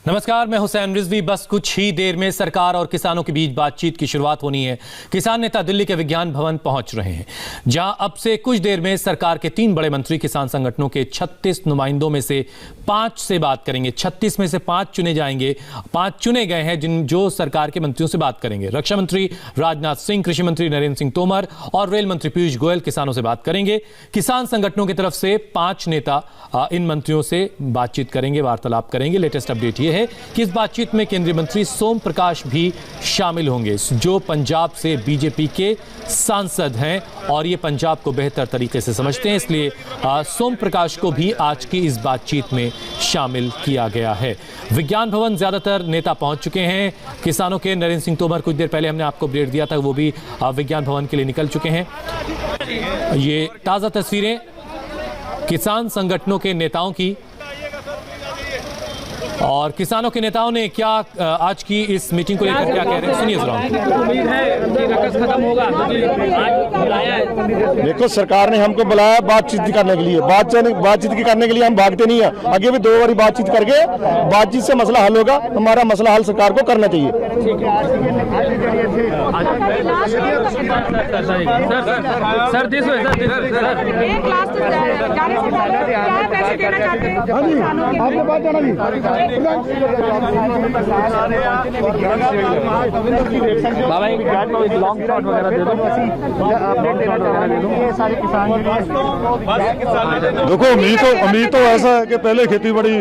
नमस्कार, मैं हुसैन रिजवी। बस कुछ ही देर में सरकार और किसानों के बीच बातचीत की शुरुआत होनी है। किसान नेता दिल्ली के विज्ञान भवन पहुंच रहे हैं, जहां अब से कुछ देर में सरकार के 3 बड़े मंत्री किसान संगठनों के 36 नुमाइंदों में से 5 से बात करेंगे। 36 में से 5 चुने जाएंगे। 5 चुने गए हैं जो सरकार के मंत्रियों से बात करेंगे। रक्षा मंत्री राजनाथ सिंह, कृषि मंत्री नरेंद्र सिंह तोमर और रेल मंत्री पीयूष गोयल किसानों से बात करेंगे। किसान संगठनों की तरफ से 5 नेता इन मंत्रियों से बातचीत करेंगे, वार्तालाप करेंगे। लेटेस्ट अपडेट ये है कि इस बातचीत में केंद्रीय मंत्री सोम प्रकाश भी शामिल होंगे, जो पंजाब से बीजेपी के सांसद हैं और ये पंजाब को बेहतर तरीके से समझते हैं, इसलिए सोम प्रकाश को भी आज की इस बातचीत में शामिल किया गया है। विज्ञान भवन ज्यादातर नेता पहुंच चुके हैं। किसानों के नरेंद्र सिंह तोमर, कुछ देर पहले हमने आपको अपडेट दिया था, वो भी विज्ञान भवन के लिए निकल चुके हैं। ये ताजा तस्वीरें किसान संगठनों के नेताओं की, और किसानों के नेताओं ने क्या आज की इस मीटिंग को लेकर क्या कह रहे हैं, सुनिए जरा। उम्मीद है कि रकस खत्म होगा, आज बुलाया है। देखो, सरकार ने हमको बुलाया बातचीत करने के लिए। बातचीत करने के लिए हम भागते नहीं है। आगे भी 2 बारी बातचीत करके बातचीत से मसला हल होगा। हमारा मसला हल सरकार को करना चाहिए। आपके बात जाना भी बाबा एक लॉन्ग शॉट वगैरह दे दो, देखो, उम्मीद तो ऐसा है कि पहले खेती बड़ी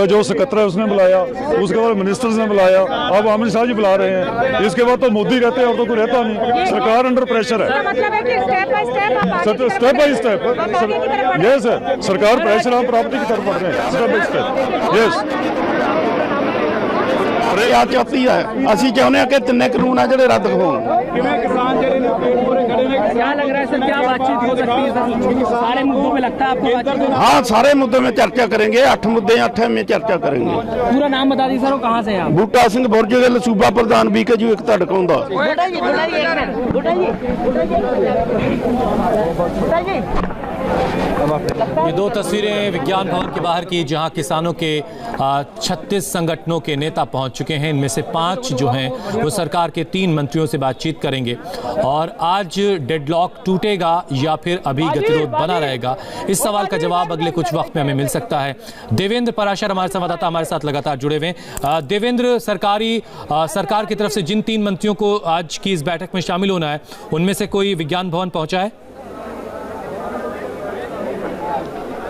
जो सेक्रेटरी है उसने बुलाया, उसके बाद मिनिस्टर्स ने बुलाया, अब अमित शाह जी बुला रहे हैं, इसके बाद तो मोदी रहते हैं और तो कोई रहता नहीं। सरकार अंडर प्रेशर है, स्टेप बाई स्टेप। यस है, सरकार प्रेशर हम प्राप्ति की तरफ बढ़ रहे हैं, स्टेप बाई स्टेप। यस, ਆ ਚਾਹਤੀ ਹੈ। ਅਸੀਂ ਚਾਹੁੰਦੇ ਹਾਂ ਕਿ 3 ਕਾਨੂੰਨ ਆ ਜਿਹੜੇ ਰੱਦ ਹੋਣ। क्या लग रहा है सर, क्या बातचीत हो सकती है सर? सारे मुद्दों में लगता है आपको बातचीत? हाँ, सारे मुद्दों में चर्चा करेंगे। 8 मुद्दे 8 में चर्चा करेंगे। पूरा नाम बता दीजिए सर, वो कहाँ से हैं आप? बूटा सिंह बुरजगिल, सूबा प्रधान BKU एक धड़कन ਦਾ। ये 2 तस्वीरें विज्ञान भवन के बाहर की, जहां किसानों के 36 संगठनों के नेता पहुंच चुके हैं। इनमें से 5 जो हैं वो सरकार के 3 मंत्रियों से बातचीत करेंगे। और आज डेडलॉक टूटेगा या फिर अभी गतिरोध बना रहेगा, इस सवाल का जवाब अगले कुछ वक्त में हमें मिल सकता है। देवेंद्र पराशर हमारे संवाददाता हमारे साथ लगातार जुड़े हुए हैं। देवेंद्र, सरकार की तरफ से जिन 3 मंत्रियों को आज की इस बैठक में शामिल होना है, उनमें से कोई विज्ञान भवन पहुंचा है?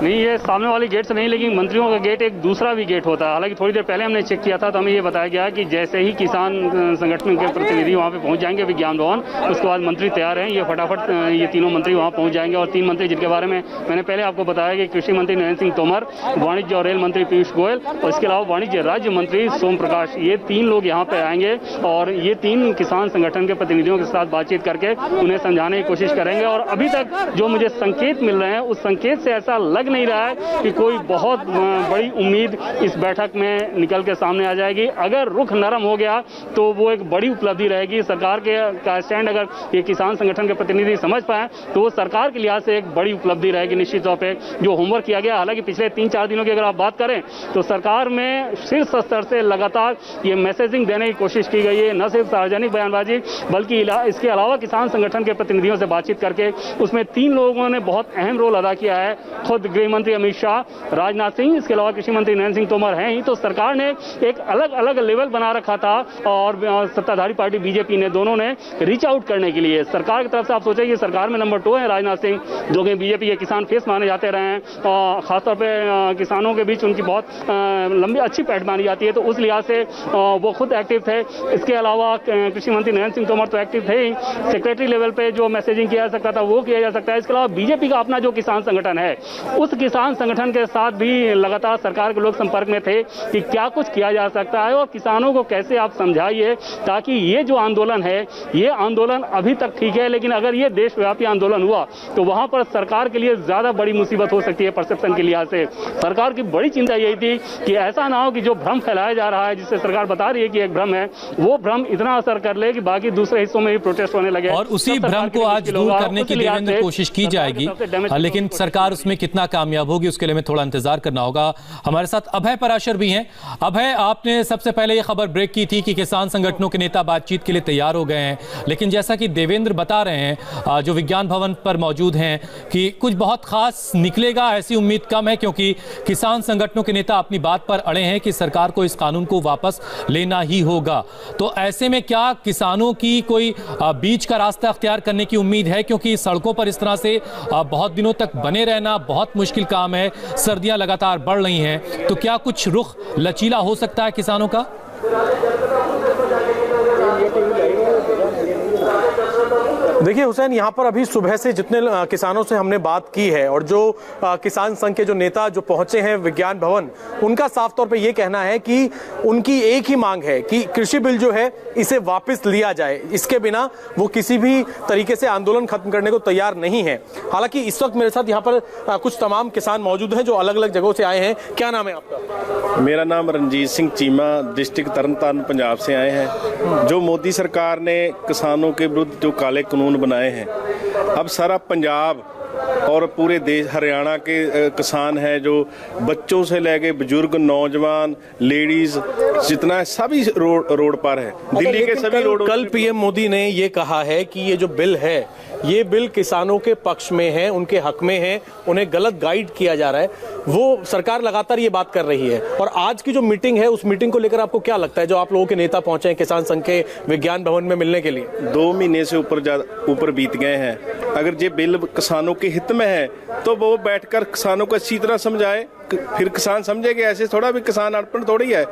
नहीं, ये सामने वाली गेट से नहीं, लेकिन मंत्रियों का गेट एक दूसरा भी गेट होता है। हालांकि थोड़ी देर पहले हमने चेक किया था तो हमें ये बताया गया कि जैसे ही किसान संगठन के प्रतिनिधि वहाँ पे पहुँच जाएंगे विज्ञान भवन, उसके बाद मंत्री तैयार हैं, ये फटाफट ये तीनों मंत्री वहाँ पहुँच जाएंगे। और 3 मंत्री जिनके बारे में मैंने पहले आपको बताया कि कृषि मंत्री नरेंद्र सिंह तोमर, वाणिज्य और रेल मंत्री पीयूष गोयल और इसके अलावा वाणिज्य राज्य मंत्री सोम प्रकाश, ये 3 लोग यहाँ पे आएंगे और ये 3 किसान संगठन के प्रतिनिधियों के साथ बातचीत करके उन्हें समझाने की कोशिश करेंगे। और अभी तक जो मुझे संकेत मिल रहे हैं, उस संकेत से ऐसा लग नहीं रहा है कि कोई बहुत बड़ी उम्मीद इस बैठक में निकल के सामने आ जाएगी। अगर रुख नरम हो गया तो वो एक बड़ी उपलब्धि रहेगी। सरकार का स्टैंड अगर ये किसान संगठन के प्रतिनिधि समझ पाए तो वो सरकार के लिहाज से एक बड़ी उपलब्धि रहेगी निश्चित तौर पे। जो होमवर्क किया गया, हालांकि पिछले 3-4 दिनों की अगर आप बात करें तो सरकार में शीर्ष स्तर से लगातार ये मैसेजिंग देने की कोशिश की गई है, न सिर्फ सार्वजनिक बयानबाजी बल्कि इसके अलावा किसान संगठन के प्रतिनिधियों से बातचीत करके उसमें 3 लोगों ने बहुत अहम रोल अदा किया है। खुद गृह मंत्री अमित शाह, राजनाथ सिंह, इसके अलावा कृषि मंत्री नरेंद्र सिंह तोमर हैं ही। तो सरकार ने एक अलग अलग लेवल बना रखा था और सत्ताधारी पार्टी बीजेपी ने, दोनों ने रीच आउट करने के लिए सरकार की तरफ से, आप सोचें कि सरकार में नंबर 2 है राजनाथ सिंह, जो कि बीजेपी के किसान फेस माने जाते रहे हैं, खासतौर पर किसानों के बीच उनकी बहुत लंबी अच्छी पैठ मानी जाती है, तो उस लिहाज से वो खुद एक्टिव थे। इसके अलावा कृषि मंत्री नरेंद्र सिंह तोमर तो एक्टिव थे ही, सेक्रेटरी लेवल पे जो मैसेजिंग किया जा सकता था वो किया जा सकता है। इसके अलावा बीजेपी का अपना जो किसान संगठन है, उस किसान संगठन के साथ भी लगातार सरकार के लोग संपर्क में थे कि क्या कुछ किया जा सकता है और किसानों को कैसे आप समझाइए ताकि ये जो आंदोलन है, ये आंदोलन अभी तक ठीक है, लेकिन अगर ये देशव्यापी आंदोलन हुआ तो वहां पर सरकार के लिए ज्यादा बड़ी मुसीबत हो सकती है परसेप्शन के लिहाज से। सरकार की बड़ी चिंता यही थी कि ऐसा ना हो कि जो भ्रम फैलाया जा रहा है, जिससे सरकार बता रही है कि एक भ्रम है, वो भ्रम इतना असर कर ले कि बाकी दूसरे हिस्सों में भी प्रोटेस्ट होने लगे और उसी भ्रम को आज दूर करने की देवेंद्र कोशिश की जाएगी, लेकिन सरकार उसमें कितना कामयाब होगी उसके लिए हमें थोड़ा इंतजार करना होगा। हमारे साथ अभय पराशर भी हैं। अभय, आपने सबसे पहले ये खबर ब्रेक की थी कि किसान संगठनों के नेता बातचीत के लिए तैयार हो गए हैं, लेकिन जैसा कि देवेंद्र बता रहे हैं जो विज्ञान भवन पर मौजूद हैं कि कुछ बहुत खास निकलेगा ऐसी उम्मीद कम है, क्योंकि किसान संगठनों के नेता अपनी बात पर अड़े हैं कि सरकार को इस कानून को वापस लेना ही होगा। तो ऐसे में क्या किसानों की कोई बीच का रास्ता अख्तियार करने की उम्मीद है? क्योंकि सड़कों पर इस तरह से बहुत दिनों तक बने रहना बहुत मुश्किल काम है, सर्दियां लगातार बढ़ रही हैं, तो क्या कुछ रुख लचीला हो सकता है किसानों का? देखिए हुसैन, यहाँ पर अभी सुबह से जितने किसानों से हमने बात की है और जो किसान संघ के जो नेता जो पहुंचे हैं विज्ञान भवन, उनका साफ तौर पे ये कहना है कि उनकी एक ही मांग है कि कृषि बिल जो है इसे वापस लिया जाए। इसके बिना वो किसी भी तरीके से आंदोलन खत्म करने को तैयार नहीं है। हालांकि इस वक्त मेरे साथ यहाँ पर कुछ तमाम किसान मौजूद हैं जो अलग अलग जगहों से आए हैं। क्या नाम है आपका? मेरा नाम रणजीत सिंह चीमा, डिस्ट्रिक्ट तरनतारन, पंजाब से आए हैं। जो मोदी सरकार ने किसानों के विरुद्ध जो काले कानून बनाए हैं, अब सारा पंजाब और पूरे देश, हरियाणा के किसान हैं जो बच्चों से लेके बुजुर्ग, नौजवान, लेडीज जितना है सभी रोड पर है। दिल्ली के सभी रोड। कल पीएम मोदी ने ये कहा है कि ये जो बिल है ये बिल किसानों के पक्ष में है, उनके हक में है, उन्हें गलत गाइड किया जा रहा है। वो सरकार लगातार ये बात कर रही है। और आज की जो मीटिंग है उस मीटिंग को लेकर आपको क्या लगता है, जो आप लोगों के नेता पहुंचे हैं किसान संघ के विज्ञान भवन में मिलने के लिए? 2 महीने से ऊपर बीत गए हैं। अगर ये बिल किसानों के हित में है तो वो बैठकर किसानों को अच्छी तरह समझाए, फिर किसान समझेंगे। ऐसे थोड़ा भी किसान अड़पण थोड़ी है।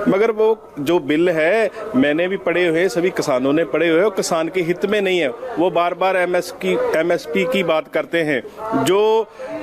मगर वो जो बिल है मैंने भी पढ़े हुए, सभी किसानों ने पढ़े हुए, किसान के हित में नहीं है। वो बार बार एमएसपी की बात करते हैं। जो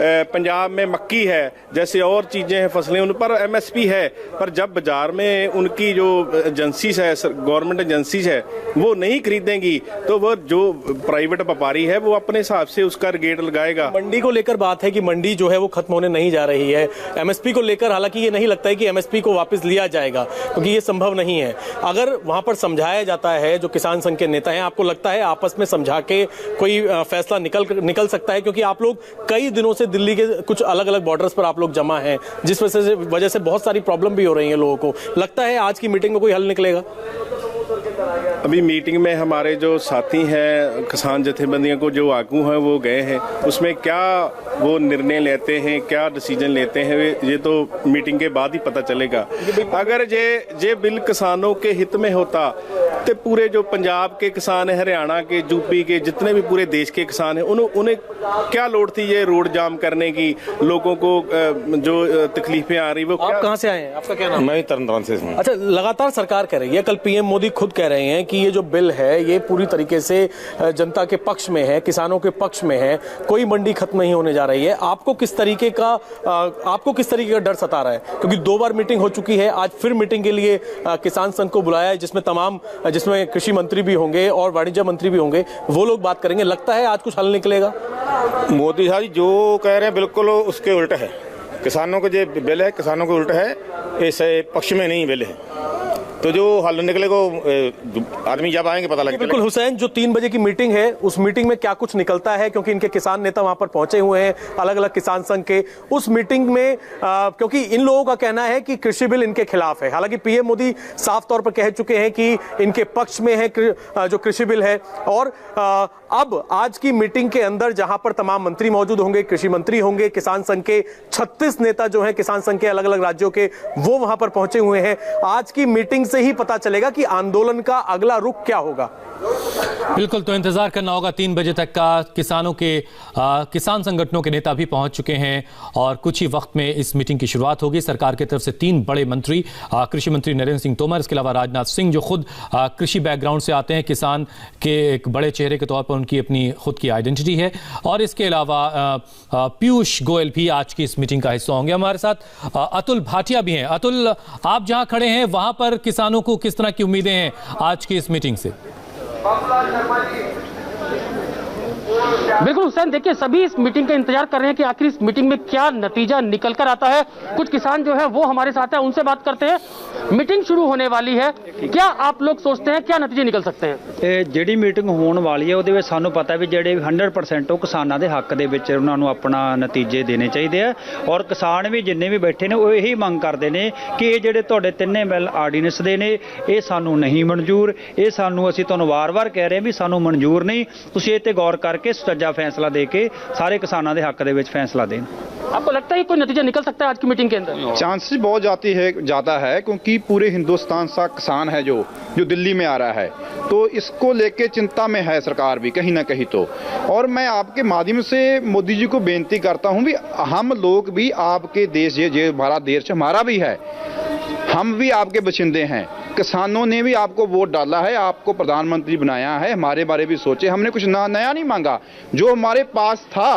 पंजाब में मक्की है जैसे और चीज़ें हैं, फसलें, उन पर एमएसपी है, पर जब बाजार में उनकी जो एजेंसीज है, गवर्नमेंट एजेंसीज है, वो नहीं खरीदेंगी तो वो जो प्राइवेट व्यापारी है वो अपने हिसाब से उसका रेट लगाएगा। मंडी को लेकर बात है कि मंडी जो है वो खत्म होने नहीं जा रही है। एमएसपी को लेकर हालांकि ये नहीं लगता है कि एमएसपी को वापस लिया जाएगा, क्योंकि ये संभव नहीं है। अगर वहां पर समझाया जाता है, जो किसान संघ के नेता हैं, आपको लगता है आपस में समझा के कोई फैसला निकल सकता है? क्योंकि आप लोग कई दिनों से दिल्ली के कुछ अलग अलग बॉर्डर्स पर आप लोग जमा हैं, जिस वजह से बहुत सारी प्रॉब्लम भी हो रही है लोगों को। लगता है आज की मीटिंग में कोई हल निकलेगा? अभी मीटिंग में हमारे जो साथी हैं किसान जथेबंदियों को जो आगू हैं वो गए हैं, उसमें क्या वो निर्णय लेते हैं, क्या डिसीजन लेते हैं, ये तो मीटिंग के बाद ही पता चलेगा। अगर ये बिल किसानों के हित में होता तो पूरे जो पंजाब के किसान हैं, हरियाणा के, यूपी के, जितने भी पूरे देश के किसान हैं, उन्हें क्या लोड़ थी ये रोड जाम करने की, लोगों को जो तकलीफें आ रही। वो आप कहाँ से आए हैं? आपका क्या नाम? मैं तरनतारन से हूं। अच्छा, लगातार सरकार कह रही है, कल पीएम मोदी खुद कह रहे हैं कि ये जो बिल है ये पूरी तरीके से जनता के पक्ष में है, किसानों के पक्ष में है, कोई मंडी खत्म नहीं होने जा रही है। आपको किस तरीके का डर सता रहा है? क्योंकि 2 बार मीटिंग हो चुकी है, आज फिर मीटिंग के लिए किसान संघ को बुलाया है, जिसमें कृषि मंत्री भी होंगे और वाणिज्य मंत्री भी होंगे, वो लोग बात करेंगे। लगता है आज कुछ हल निकलेगा? मोदी साहब जो कह रहे हैं बिल्कुल उसके उल्टा है। किसानों को जो बिल है किसानों को उल्टा है, इस पक्ष में नहीं बिल है। तो जो हल निकलेगा आदमी जब आएंगे पता लगेगा। बिल्कुल हुसैन, जो 3 बजे की मीटिंग है उस मीटिंग में क्या कुछ निकलता है, क्योंकि इनके किसान नेता वहां पर पहुंचे हुए हैं अलग अलग किसान संघ के। उस मीटिंग में क्योंकि इन लोगों का कहना है कि कृषि बिल इनके खिलाफ है। हालांकि पीएम मोदी साफ तौर पर कह चुके हैं कि इनके पक्ष में है जो कृषि बिल है। और अब आज की मीटिंग के अंदर जहां पर तमाम मंत्री मौजूद होंगे, कृषि मंत्री होंगे, किसान संघ के 36 नेता जो है किसान संघ के अलग अलग राज्यों के, वो वहां पर पहुंचे हुए हैं। आज की मीटिंग से ही पता चलेगा कि आंदोलन का अगला रुख क्या होगा। बिल्कुल, तो इंतजार करना होगा 3 बजे तक का। किसानों के किसान संगठनों के नेता भी पहुंच चुके हैं और कुछ ही वक्त में इस मीटिंग की शुरुआत होगी। सरकार की तरफ से 3 बड़े मंत्री, कृषि मंत्री नरेंद्र सिंह तोमर, इसके अलावा राजनाथ सिंह जो खुद कृषि बैकग्राउंड से आते हैं, किसान के एक बड़े चेहरे के तौर पर उनकी अपनी खुद की आइडेंटिटी है, और इसके अलावा पीयूष गोयल भी आज की इस मीटिंग का हिस्सा होंगे। हमारे साथ अतुल भाटिया भी हैं। अतुल, आप जहां खड़े हैं वहां पर किसानों को किस तरह की उम्मीदें हैं आज की इस मीटिंग से? बिल्कुल हुसैन, देखिए सभी इस मीटिंग का इंतजार कर रहे हैं कि आखिर इस मीटिंग में क्या नतीजा निकल कर आता है। कुछ किसान जो है वो हमारे साथ है, उनसे बात करते हैं। मीटिंग शुरू होने वाली है, क्या आप लोग सोचते हैं क्या नतीजे निकल सकते हैं? ਜਿਹੜੀ ਮੀਟਿੰਗ ਹੋਣ ਵਾਲੀ ਹੈ ਉਹਦੇ ਵਿੱਚ ਸਾਨੂੰ ਪਤਾ ਵੀ ਜਿਹੜੇ 100% ਉਹ ਕਿਸਾਨਾਂ ਦੇ ਹੱਕ ਦੇ ਵਿੱਚ ਉਹਨਾਂ ਨੂੰ ਆਪਣਾ ਨਤੀਜੇ ਦੇਣੇ ਚਾਹੀਦੇ ਆ ਔਰ ਕਿਸਾਨ ਵੀ ਜਿੰਨੇ ਵੀ ਬੈਠੇ ਨੇ ਉਹ ਇਹੀ ਮੰਗ ਕਰਦੇ ਨੇ ਕਿ ਇਹ ਜਿਹੜੇ ਤੁਹਾਡੇ ਤਿੰਨੇ ਬਿੱਲ ਆਰਡੀਨੈਂਸ ਦੇ ਨੇ ਇਹ ਸਾਨੂੰ ਨਹੀਂ ਮਨਜ਼ੂਰ, ਇਹ ਸਾਨੂੰ ਅਸੀਂ ਤੁਹਾਨੂੰ ਵਾਰ-ਵਾਰ ਕਹਿ ਰਹੇ ਵੀ ਸਾਨੂੰ ਮਨਜ਼ੂਰ ਨਹੀਂ, ਤੁਸੀਂ ਇਹ ਤੇ ਗੌਰ ਕਰਕੇ ਸੱਚਾ ਫੈਸਲਾ ਦੇ ਕੇ ਸਾਰੇ ਕਿਸਾਨਾਂ ਦੇ ਹੱਕ ਦੇ ਵਿੱਚ ਫੈਸਲਾ दें। आपको लगता है कोई नतीजा निकल सकता है आज की मीटिंग के अंदर? चांसेस बहुत ज़्यादा है क्योंकि पूरे हिंदुस्तान सा किसान है जो दिल्ली में आ रहा है, तो इसको लेके चिंता में है सरकार भी कहीं ना कहीं तो। और मैं आपके माध्यम से मोदी जी को बेनती करता हूँ भी हम लोग भी आपके देश ये भारत देश हमारा भी है, हम भी आपके बशिंदे हैं, किसानों ने भी आपको वोट डाला है, आपको प्रधानमंत्री बनाया है, हमारे बारे भी सोचे, हमने कुछ नया नहीं मांगा, जो हमारे पास था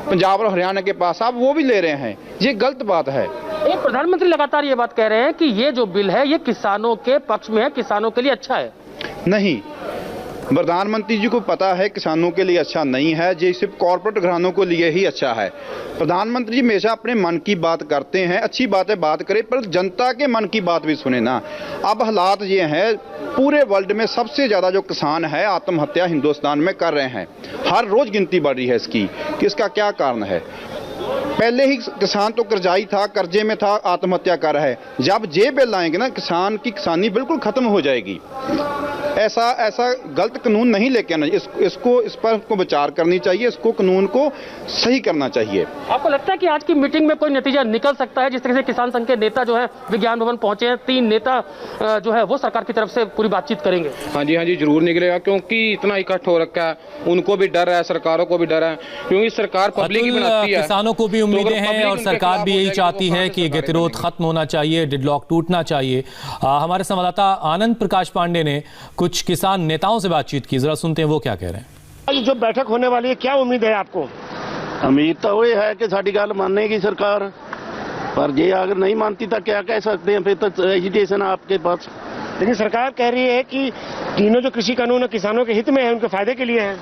पंजाब और हरियाणा के पास आप वो भी ले रहे हैं, ये गलत बात है। एक प्रधानमंत्री लगातार ये बात कह रहे हैं कि ये जो बिल है ये किसानों के पक्ष में है, किसानों के लिए अच्छा है। नहीं, प्रधानमंत्री जी को पता है किसानों के लिए अच्छा नहीं है, ये सिर्फ कॉर्पोरेट घरानों के लिए ही अच्छा है। प्रधानमंत्री जी हमेशा अपने मन की बात करते हैं, अच्छी बात है बात करें, पर जनता के मन की बात भी सुने ना। अब हालात ये हैं, पूरे वर्ल्ड में सबसे ज़्यादा जो किसान है आत्महत्या हिंदुस्तान में कर रहे हैं, हर रोज़ गिनती बढ़ रही है इसकी, कि इसका क्या कारण है। पहले ही किसान तो कर्जाई था, कर्जे में था, आत्महत्या कर रहा है, जब ये बिल आएंगे ना किसान की किसानी बिल्कुल खत्म हो जाएगी। ऐसा गलत कानून नहीं लेके आना, इस पर विचार करनी चाहिए, इसको कानून को सही करना चाहिए। आपको लगता है कि आज की मीटिंग में कोई नतीजा निकल सकता है? जिस तरह से किसान संघ के नेता जो है विज्ञान भवन पहुंचे हैं, 3 नेता जो है वो सरकार की तरफ से पूरी बातचीत करेंगे। हाँ जी जरूर निकलेगा, क्योंकि इतना इकट्ठ हो रखा है, उनको भी डर है, सरकारों को भी डर है, क्योंकि सरकार पब्लिक ही बनाती है। किसानों को भी उम्मीदें हैं और सरकार भी यही चाहती है कि गतिरोध खत्म होना चाहिए, डेडलॉक टूटना चाहिए। हमारे संवाददाता आनंद प्रकाश पांडे ने कुछ किसान नेताओं से बातचीत की, जरा सुनते हैं वो क्या कह रहे हैं। आज जो बैठक होने वाली है, क्या उम्मीद है आपको? उम्मीद तो वही है कि साड़ी गल मानेगी सरकार, पर जे अगर नहीं मानती तो क्या कह सकते हैं, फिर तो एजिटेशन आपके पास। लेकिन सरकार कह रही है कि तीनों जो कृषि कानून है किसानों के हित में है, उनके फायदे के लिए है।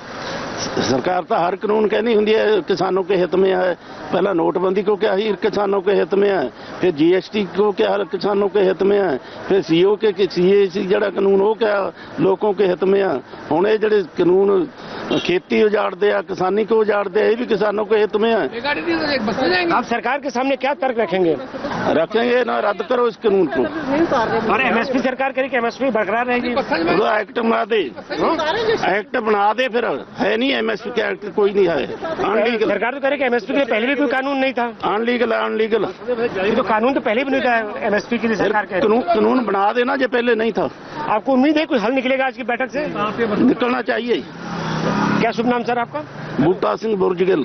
सरकार तो हर कानून कहनी होंगी है किसानों के हित में है। पहला नोटबंदी को क्या ही किसानों के हित में है, फिर जीएसटी को क्या किसानों के हित में है, फिर सीओ के सीएसी जड़ा कानून हो क्या लोगों के हित में है। हुण ये जड़े कानून खेती उजाड़ते हैं, किसानी को उजाड़ते हैं, ये भी किसानों के हित में है। आप सरकार के सामने क्या तर्क रखेंगे? ना रद्द करो इस कानून को, और एमएसपी सरकार करे कि एमएसपी बरकरार रहेगी। एक्ट बना दे, एक्ट बना दे, फिर है नहीं एमएसपी का एक्ट कोई नहीं है। अनलीगल सरकार तो करे कि एमएसपी के लिए पहले भी कोई कानून नहीं था। अनलीगल है, अनलीगल तो कानून तो पहले भी नहीं था एमएसपी के लिए। सरकार कानून बना देना जो पहले नहीं था। आपको उम्मीद है कोई हल निकलेगा आज की बैठक से? निकलना चाहिए। क्या शुभ नाम सर आपका? बूटा सिंह बुर्जगिल।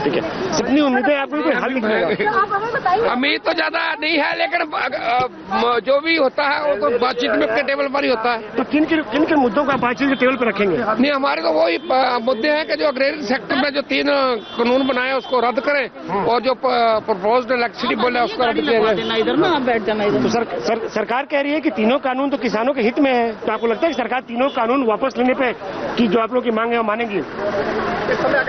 ठीक है, कितनी उम्मीद है आपको कोई हल निकलेगा? उम्मीद तो ज्यादा नहीं है, लेकिन जो भी होता है वो तो बातचीत में के टेबल पर ही होता है। तो किन किन मुद्दों को बातचीत के टेबल पर रखेंगे? नहीं, हमारे तो वही मुद्दे हैं कि जो अग्रेरियन सेक्टर में जो 3 कानून बनाए उसको रद्द करें, और जो प्रपोज्ड इलेक्ट्रिसिटी बोल है उसको रद्द किया जाए। तो सरकार कह रही है कि तीनों कानून तो किसानों के हित में है, तो आपको लगता है कि सरकार तीनों कानून वापस लेने पे की जो आप लोग की मांग है वो मानेगी?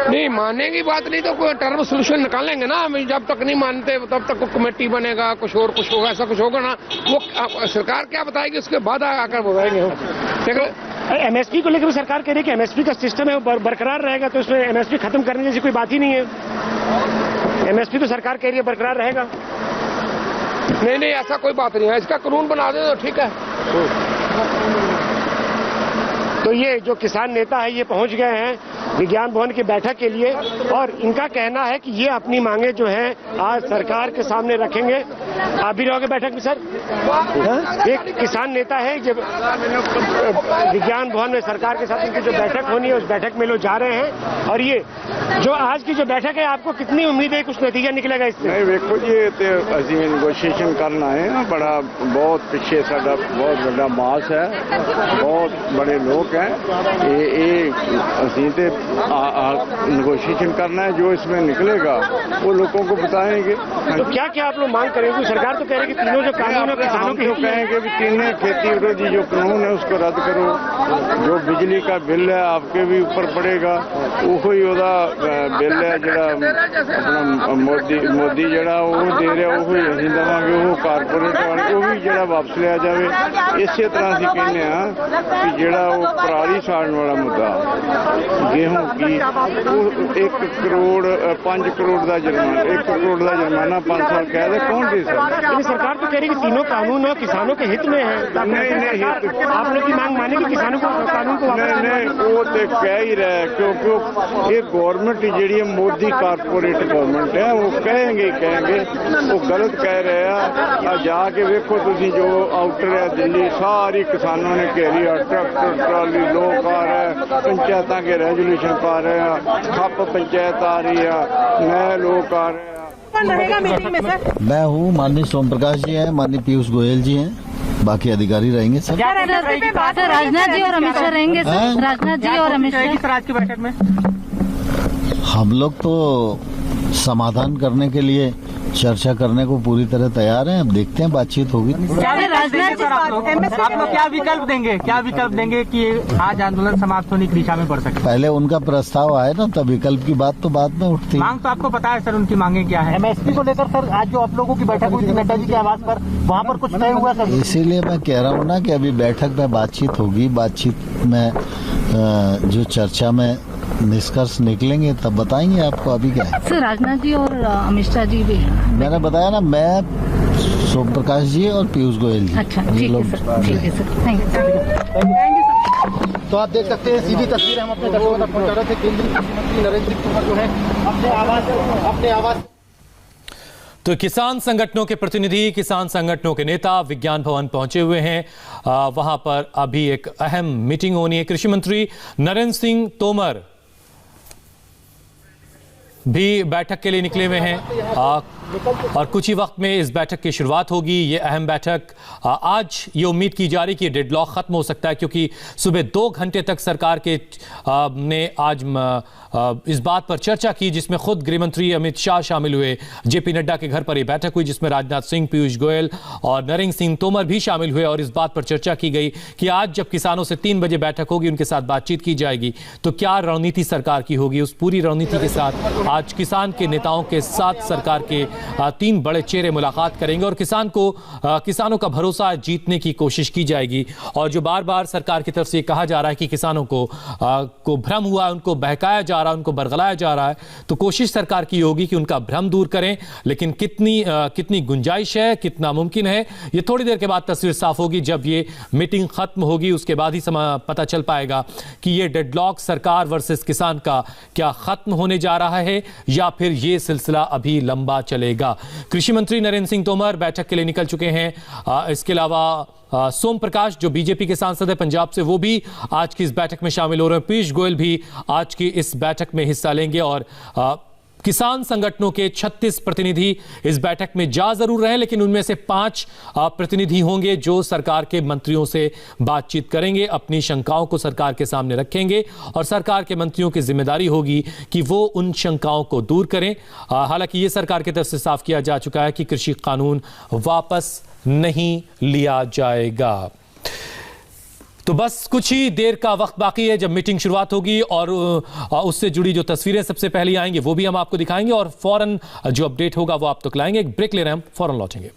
नहीं, मानेगी बात नहीं तो कोई टर्म सोल्यूशन निकालेंगे ना। जब तक नहीं मानते तब तक कमेटी बनेगा, कुछ होगा, ऐसा कुछ होगा ना, वो सरकार क्या बताएगी उसके बाद आकर बताएंगे। एमएसपी को लेकर भी सरकार कह रही है कि एमएसपी का सिस्टम है वो बरकरार रहेगा, तो इसमें एमएसपी खत्म करने जैसी कोई बात ही नहीं है। एमएसपी तो सरकार कह रही है बरकरार रहेगा। नहीं, ऐसा कोई बात नहीं है, इसका कानून बना दे तो ठीक है। तो ये जो किसान नेता है ये पहुंच गए हैं विज्ञान भवन की बैठक के लिए, और इनका कहना है कि ये अपनी मांगे जो है आज सरकार के सामने रखेंगे। आप भी रहोगे बैठक में सर? एक किसान नेता है जब विज्ञान भवन में सरकार के साथ इनकी जो बैठक होनी है उस बैठक में लोग जा रहे हैं। और ये जो आज की जो बैठक है आपको कितनी उम्मीद है कुछ नतीजा निकलेगा इससे? नहीं, देखो जी अभी नेगोशिएशन करना है, बड़ा बहुत पिछे साडा बहुत बड़ा मास है, बहुत बड़े लोग हैं, ये असीं ते नेगोशिएशन करना है। जो इसमें निकलेगा वो लोगों को बताएंगे। तो क्या क्या आप लोग मांग करेंगे? सरकार तो कह रही है कि तीनों जो कानून है किसानों के कहेंगे कि तीनों खेती विरोधी जो कानून है उसको रद्द करो। जो बिजली का बिल है आपके भी ऊपर पड़ेगा, वही ओदा बिल है जरा अपना मोदी जरा वो दे रहा वो असीं देवांगे, वो कारपोरेट वाले वो भी जरा वापस लिया जाए। इसे तरह असीं कहने कि जरा वो पराली साड़न वाला मुद्दा गेहूं की 1 करोड़ 5 करोड़ का जुर्माना 1 करोड़ का जुर्माना 5 साल कैद है, कौन दे सकता? सरकार तो कह रही है कि तीनों कानून है किसानों के हित में है। नहीं आप लोग की मांग मानेगी किसानों को कानून को? नहीं वो तो कह ही रहा है क्योंकि ये गवर्नमेंट जी मोदी कारपोरेट गवर्नमेंट है, वो कहेंगे वो गलत कह रहे हैं। जाके वेखो तुम जो आउटर है दिल्ली सारी किसानों ने घेरी, ट्रैक्टर ट्राली लोग आ रहे हैं, पंचायत के रेजोल्यूशन पा रहे हैं, खप पंचायत आ रही है, नए लोग आ रहे हैं। मैं हूँ, माननीय सोम प्रकाश जी हैं, माननीय पीयूष गोयल जी हैं, बाकी अधिकारी रहेंगे सर। राजनाथ जी और अमित शाह रहेंगे सर। राजनाथ जी और अमित शाह आज की बैठक में हम लोग तो समाधान करने के लिए चर्चा करने को पूरी तरह तैयार हैं। अब देखते हैं, बातचीत होगी। राजनाथ जी आप लोग क्या विकल्प देंगे कि आज आंदोलन समाप्त होने की दिशा में बढ़ सके? पहले उनका प्रस्ताव आए ना, तब विकल्प की बात तो बाद में उठती। मांग तो आपको पता है सर, उनकी मांगे क्या है? MSP को लेकर सर आज जो आप लोगों की बैठक हुई थी नड्डा जी के आवास पर, वहाँ पर कुछ तय हुआ सर? इसीलिए मैं कह रहा हूँ ना कि अभी बैठक में बातचीत होगी, बातचीत में जो चर्चा में निष्कर्ष निकलेंगे तब बताएंगे आपको। अभी क्या है सर, राजनाथ जी और अमित शाह जी भी हैं। मैंने बताया ना, मैं सोम प्रकाश जी और पीयूष गोयल जी। अच्छा, ठीक है सर, ठीक है सर, थैंक यू। तो आप देख सकते हैं सीधी तस्वीर हम अपने दर्शकों तक पहुंचा रहे थे। केंद्रीय कृषि मंत्री नरेंद्र सिंह तोमर जो है अपने आवास तो किसान संगठनों के प्रतिनिधि, किसान संगठनों के नेता विज्ञान भवन पहुंचे हुए हैं। वहां पर अभी एक अहम मीटिंग होनी है। कृषि मंत्री नरेंद्र सिंह तोमर भी बैठक के लिए निकले हुए हैं और कुछ ही वक्त में इस बैठक की शुरुआत होगी। ये अहम बैठक आज ये उम्मीद की जा रही कि डेडलॉक खत्म हो सकता है, क्योंकि सुबह 2 घंटे तक सरकार के ने आज इस बात पर चर्चा की, जिसमें खुद गृह मंत्री अमित शाह शामिल हुए। जेपी नड्डा के घर पर यह बैठक हुई, जिसमें राजनाथ सिंह, पीयूष गोयल और नरेंद्र सिंह तोमर भी शामिल हुए और इस बात पर चर्चा की गई कि आज जब किसानों से 3 बजे बैठक होगी, उनके साथ बातचीत की जाएगी, तो क्या रणनीति सरकार की होगी। उस पूरी रणनीति के साथ आज किसान के नेताओं के साथ सरकार के 3 बड़े चेहरे मुलाकात करेंगे और किसानों का भरोसा जीतने की कोशिश की जाएगी। और जो बार बार सरकार की तरफ से कहा जा रहा है कि किसानों को भ्रम हुआ है, उनको बहकाया जा रहा है, उनको बरगलाया जा रहा है, तो कोशिश सरकार की होगी कि उनका भ्रम दूर करें। लेकिन कितनी गुंजाइश है, कितना मुमकिन है, ये थोड़ी देर के बाद तस्वीर साफ होगी। जब ये मीटिंग खत्म होगी उसके बाद ही पता चल पाएगा कि ये डेडलॉक सरकार वर्सेस किसान का क्या खत्म होने जा रहा है या फिर ये सिलसिला अभी लंबा चलेगा। कृषि मंत्री नरेंद्र सिंह तोमर बैठक के लिए निकल चुके हैं। इसके अलावा सोम प्रकाश जो बीजेपी के सांसद है पंजाब से, वो भी आज की इस बैठक में शामिल हो रहे हैं। पीयूष गोयल भी आज की इस बैठक में हिस्सा लेंगे और किसान संगठनों के 36 प्रतिनिधि इस बैठक में जा जरूर रहे, लेकिन उनमें से 5 प्रतिनिधि होंगे जो सरकार के मंत्रियों से बातचीत करेंगे, अपनी शंकाओं को सरकार के सामने रखेंगे और सरकार के मंत्रियों की जिम्मेदारी होगी कि वो उन शंकाओं को दूर करें। हालांकि ये सरकार की तरफ से साफ किया जा चुका है कि कृषि कानून वापस नहीं लिया जाएगा। तो बस कुछ ही देर का वक्त बाकी है जब मीटिंग शुरुआत होगी और उससे जुड़ी जो तस्वीरें सबसे पहले आएंगी वो भी हम आपको दिखाएंगे और फौरन जो अपडेट होगा वो आप तक लाएंगे। एक ब्रेक ले रहे हैं हम, फौरन लौटेंगे।